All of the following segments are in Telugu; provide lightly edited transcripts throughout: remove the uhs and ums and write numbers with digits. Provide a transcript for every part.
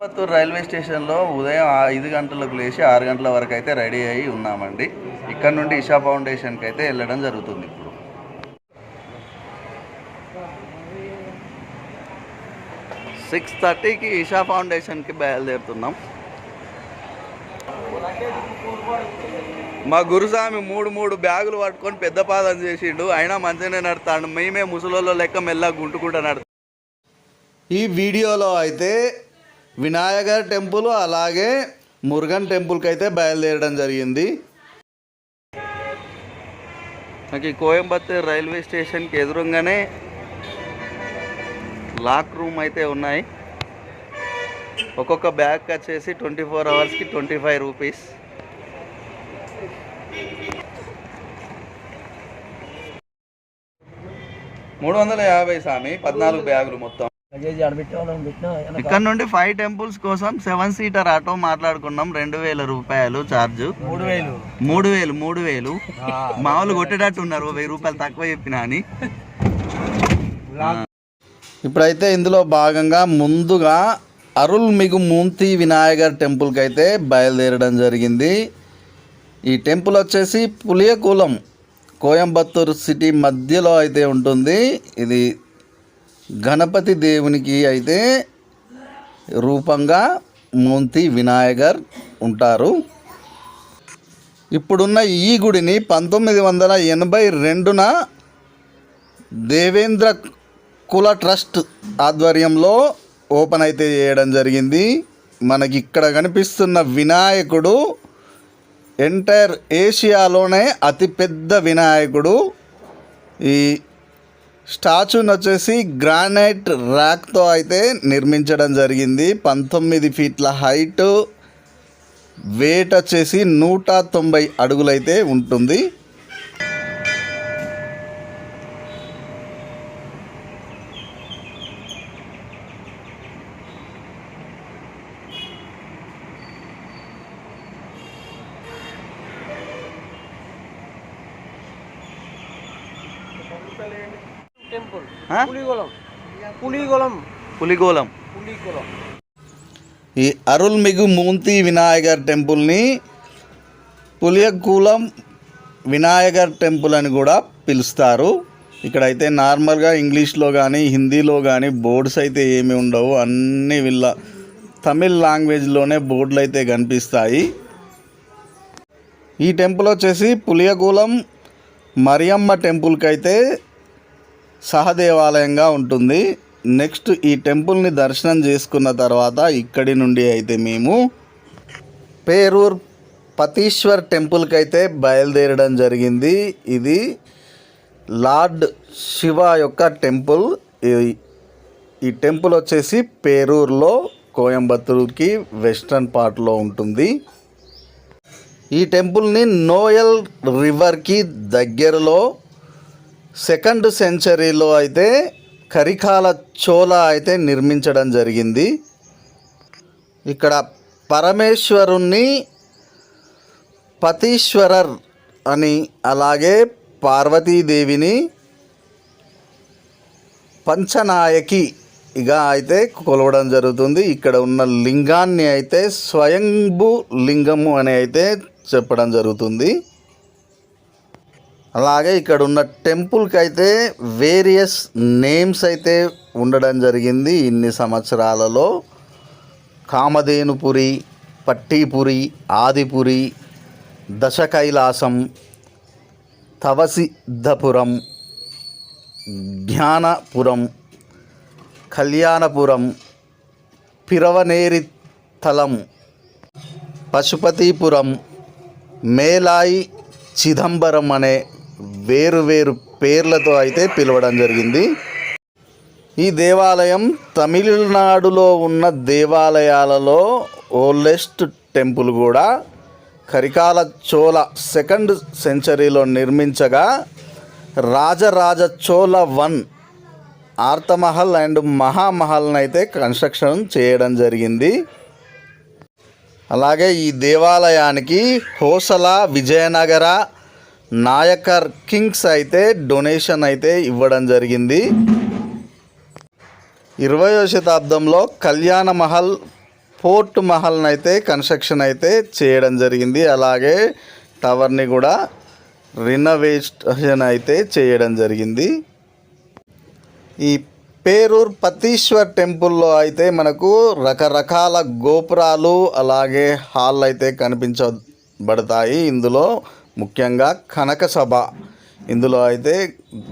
కోయంబత్తూరు రైల్వే స్టేషన్లో ఉదయం 5 గంటలకు లేచి 6 గంటల వరకు అయితే రెడీ అయ్యి ఉన్నామండి. ఇక్కడ నుండి ఇషా ఫౌండేషన్కి అయితే వెళ్ళడం జరుగుతుంది. ఇప్పుడు 6:30కి ఇషా ఫౌండేషన్కి బయలుదేరుతున్నాం. మా గురుస్వామి మూడు బ్యాగులు పట్టుకొని పెద్ద పాదం చేసిండు. అయినా మంచిగానే నడుతాడు. మేమే ముసలోళ్ళ లెక్క మెల్లగా గుంటుకుంటూ నడుతాం. ఈ వీడియోలో అయితే వినాయగర్ టెంపుల్ అలాగే మురుగన్ టెంపుల్కి అయితే బయలుదేరడం జరిగింది. నాకు ఈ కోయంబత్తూరు రైల్వే స్టేషన్కి ఎదురుగానే లాక్ రూమ్ అయితే ఉన్నాయి. ఒక్కొక్క బ్యాగ్ వచ్చేసి 24 అవర్స్కి 25 రూపీస్. $350 స్వామి, 14 బ్యాగులు మొత్తం. ఇక్కడ నుండి 5 టెంపుల్స్ కోసం 7 సీటర్ ఆటో మాట్లాడుకున్నాం. 2000 రూపాయలు ఛార్జ్. 3000 మామూలు కొట్టేటట్టు ఉన్నారు. 1000 రూపాయలు తక్కువ చెప్పినా అని. ఇప్పుడైతే ఇందులో భాగంగా ముందుగా అరుల్మిగు మూంతి వినాయగర్ టెంపుల్కి అయితే బయలుదేరడం జరిగింది. ఈ టెంపుల్ వచ్చేసి పులియకులం కోయంబత్తూరు సిటీ మధ్యలో అయితే ఉంటుంది. ఇది గణపతి దేవునికి అయితే రూపంగా మూంతి వినాయగర్ ఉంటారు. ఇప్పుడున్న ఈ గుడిని 1982న దేవేంద్ర కుల ట్రస్ట్ ఆధ్వర్యంలో ఓపెన్ అయితే చేయడం జరిగింది. మనకి ఇక్కడ కనిపిస్తున్న వినాయకుడు ఎంటైర్ ఏషియాలోనే అతిపెద్ద వినాయకుడు. ఈ స్టాచ్యూని వచ్చేసి గ్రానైట్ ర్యాక్తో అయితే నిర్మించడం జరిగింది. 19 ఫీట్ల హైట్, వెయిట్ వచ్చేసి 190 అడుగులైతే ఉంటుంది. పులిగోలం ఈ అరుల్మిగు మూంతి వినాయగర్ టెంపుల్ని పులియకులం వినాయగర్ టెంపుల్ అని కూడా పిలుస్తారు. ఇక్కడైతే నార్మల్గా ఇంగ్లీష్లో కానీ హిందీలో కానీ బోర్డ్స్ అయితే ఏమి ఉండవు. అన్నీ వీళ్ళ తమిళ్ లాంగ్వేజ్లోనే బోర్డులు అయితే కనిపిస్తాయి. ఈ టెంపుల్ వచ్చేసి పులియకులం మరియమ్మ టెంపుల్కి అయితే సహదేవాలయంగా ఉంటుంది. నెక్స్ట్ ఈ టెంపుల్ని దర్శనం చేసుకున్న తర్వాత ఇక్కడి నుండి అయితే మేము పేరూర్ పతీశ్వర్ టెంపుల్కి అయితే బయలుదేరడం జరిగింది. ఇది లార్డ్ శివ యొక్క టెంపుల్. ఈ టెంపుల్ వచ్చేసి పేరూర్లో కోయంబత్తూరుకి వెస్ట్రన్ పార్ట్లో ఉంటుంది. ఈ టెంపుల్ని నోయల్ రివర్కి దగ్గరలో 2nd సెంచరీలో అయితే కరికాల చోళ అయితే నిర్మించడం జరిగింది. ఇక్కడ పరమేశ్వరుణ్ణి పతీశ్వరర్ అని అలాగే పార్వతీదేవిని పంచనాయకిగా అయితే కొలవడం జరుగుతుంది. ఇక్కడ ఉన్న లింగాన్ని అయితే స్వయంభూ లింగము అని అయితే చెప్పడం జరుగుతుంది. అలాగే ఇక్కడ ఉన్న టెంపుల్కి అయితే వేరియస్ నేమ్స్ అయితే ఉండడం జరిగింది ఇన్ని సంవత్సరాలలో. కామధేనుపురి, పట్టీపురి, ఆదిపురి, దశకైలాసం, తవసిద్ధపురం, జ్ఞానపురం, కళ్యాణపురం, పిరవనేరితలం, పశుపతిపురం, మేలాయి, చిదంబరం అనే వేరు పేర్లతో అయితే పిలవడం జరిగింది. ఈ దేవాలయం తమిళనాడులో ఉన్న దేవాలయాలలో ఓల్డెస్ట్ టెంపుల్ కూడా. కరికాల చోళ 2nd సెంచరీలో నిర్మించగా రాజరాజ చోళ 1 ఆర్తమహల్ అండ్ మహామహల్ని అయితే కన్స్ట్రక్షన్ చేయడం జరిగింది. అలాగే ఈ దేవాలయానికి హోసల, విజయనగర, నాయకర్ కింగ్స్ అయితే డొనేషన్ అయితే ఇవ్వడం జరిగింది. 20వ శతాబ్దంలో కళ్యాణ మహల్ ఫోర్ట్ మహల్ని అయితే కన్స్ట్రక్షన్ అయితే చేయడం జరిగింది. అలాగే టవర్ని కూడా రినోవేషన్ అయితే చేయడం జరిగింది. ఈ పేరూర్ పతీశ్వర్ టెంపుల్లో అయితే మనకు రకరకాల గోపురాలు అలాగే హాల్ అయితే కనిపించబడతాయి. ఇందులో ముఖ్యంగా కనక సభ, ఇందులో అయితే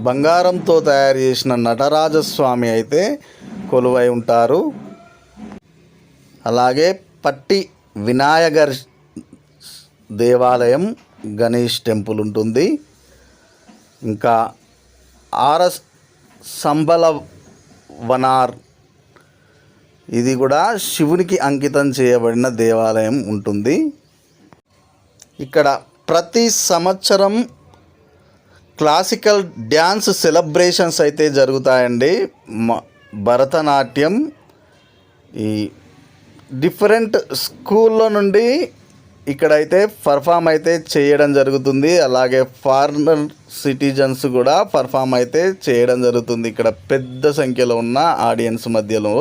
బంగారంతో తయారు చేసిన నటరాజస్వామి అయితే కొలువై ఉంటారు. అలాగే పట్టి వినాయగర్ దేవాలయం, గణేష్ టెంపుల్ ఉంటుంది. ఇంకా ఆర్ఎస్ సంబలవనార్, ఇది కూడా శివునికి అంకితం చేయబడిన దేవాలయం ఉంటుంది. ఇక్కడ ప్రతి సంవత్సరం క్లాసికల్ డ్యాన్స్ సెలబ్రేషన్స్ అయితే జరుగుతాయండి. భరతనాట్యం ఈ డిఫరెంట్ స్కూల్లో నుండి ఇక్కడైతే పర్ఫామ్ అయితే చేయడం జరుగుతుంది. అలాగే ఫారినర్ సిటిజన్స్ కూడా పర్ఫామ్ అయితే చేయడం జరుగుతుంది ఇక్కడ పెద్ద సంఖ్యలో ఉన్న ఆడియన్స్ మధ్యలో.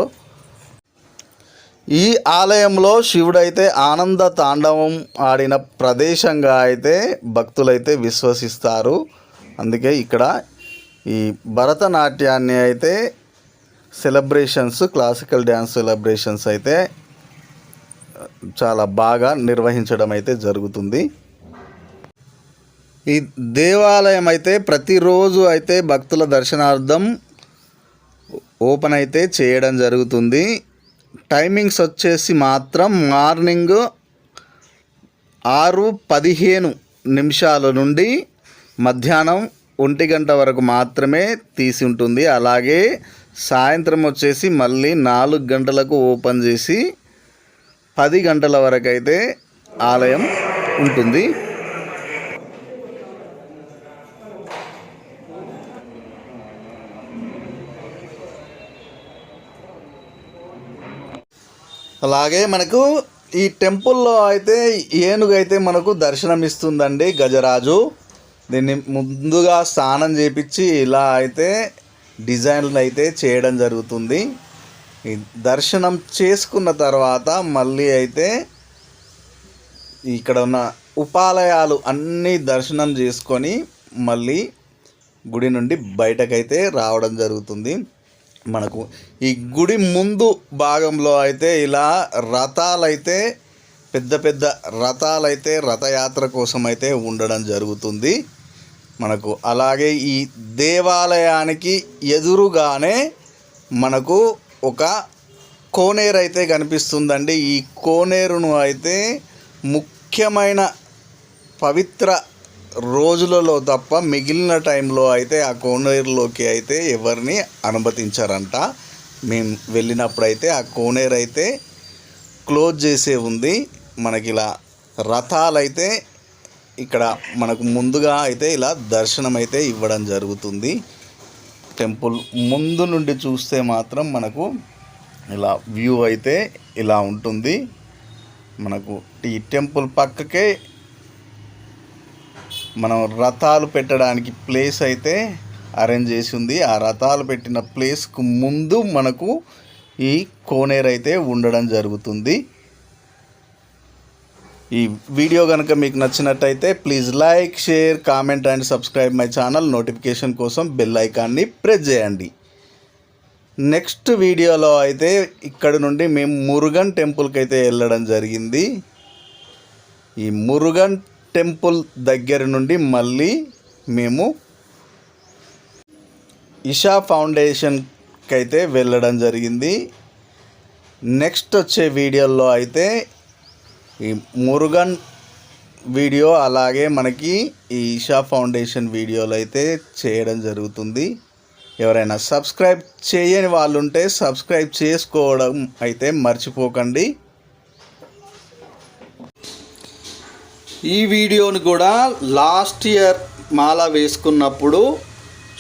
ఈ ఆలయంలో శివుడైతే ఆనంద తాండవం ఆడిన ప్రదేశంగా అయితే భక్తులైతే విశ్వసిస్తారు. అందుకే ఇక్కడ ఈ భరతనాట్యాన్ని అయితే సెలబ్రేషన్స్, క్లాసికల్ డ్యాన్స్ సెలబ్రేషన్స్ అయితే చాలా బాగా నిర్వహించడం అయితే జరుగుతుంది. ఈ దేవాలయం అయితే ప్రతిరోజు అయితే భక్తుల దర్శనార్థం ఓపెన్ అయితే చేయడం జరుగుతుంది. టైమింగ్స్ వచ్చేసి మాత్రం మార్నింగ్ 6:15 నుండి మధ్యాహ్నం 1 గంట వరకు మాత్రమే తీసి ఉంటుంది. అలాగే సాయంత్రం వచ్చేసి మళ్ళీ 4 గంటలకు ఓపెన్ చేసి 10 గంటల వరకు అయితే ఆలయం ఉంటుంది. అలాగే మనకు ఈ టెంపుల్లో అయితే ఏనుగు అయితే మనకు దర్శనం ఇస్తుందండి, గజరాజు. దీన్ని ముందుగా స్నానం చేపించి ఇలా అయితే డిజైన్లు అయితే చేయడం జరుగుతుంది. ఈ దర్శనం చేసుకున్న తర్వాత మళ్ళీ అయితే ఇక్కడ ఉన్న ఉపాలయాలు అన్నీ దర్శనం చేసుకొని మళ్ళీ గుడి నుండి బయటకైతే రావడం జరుగుతుంది. మనకు ఈ గుడి ముందు భాగంలో అయితే ఇలా రథాలైతే పెద్ద పెద్ద రథాలైతే రథయాత్ర కోసం అయితే ఉండడం జరుగుతుంది మనకు. అలాగే ఈ దేవాలయానికి ఎదురుగానే మనకు ఒక కోనేరు అయితే కనిపిస్తుందండి. ఈ కోనేరును అయితే ముఖ్యమైన పవిత్ర రోజులలో తప్ప మిగిలిన టైంలో అయితే ఆ కోనేరులోకి అయితే ఎవరిని అనుమతించారంట. మేము వెళ్ళినప్పుడైతే ఆ కోనేరు అయితే క్లోజ్ చేసే ఉంది. మనకి ఇలా రథాలైతే ఇక్కడ మనకు ముందుగా అయితే ఇలా దర్శనం అయితే ఇవ్వడం జరుగుతుంది. టెంపుల్ ముందు నుండి చూస్తే మాత్రం మనకు ఇలా వ్యూ అయితే ఇలా ఉంటుంది. మనకు ఈ టెంపుల్ పక్కకే మనం రథాలు పెట్టడానికి ప్లేస్ అయితే అరేంజ్ చేసి ఉంది. ఆ రథాలు పెట్టిన ప్లేస్కు ముందు మనకు ఈ కోనేరు అయితే ఉండడం జరుగుతుంది. ఈ వీడియో కనుక మీకు నచ్చినట్టయితే please like, share, comment and subscribe my channel. Notification కోసం బెల్ ఐకాన్ని ప్రెస్ చేయండి. నెక్స్ట్ వీడియోలో అయితే ఇక్కడ నుండి మేము మురుగన్ టెంపుల్కి అయితే వెళ్ళడం జరిగింది. ఈ మురుగన్ టెంపుల్ దగ్గర నుండి మళ్ళీ మేము ఇషా ఫౌండేషన్కి అయితే వెళ్ళడం జరిగింది. నెక్స్ట్ వచ్చే వీడియోలో అయితే ఈ మురుగన్ వీడియో అలాగే మనకి ఈ ఇషా ఫౌండేషన్ వీడియోలు అయితే చేయడం జరుగుతుంది. ఎవరైనా సబ్స్క్రైబ్ చేయని వాళ్ళు ఉంటే సబ్స్క్రైబ్ చేసుకోవడం అయితే మర్చిపోకండి. ఈ వీడియోని కూడా లాస్ట్ ఇయర్ మాల వేసుకున్నప్పుడు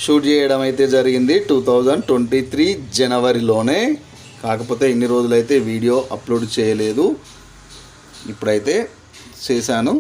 షూట్ చేయడం అయితే జరిగింది 2023 జనవరిలోనే. కాకపోతే ఇన్ని రోజులైతే వీడియో అప్లోడ్ చేయలేదు. ఇప్పుడైతే చేశాను.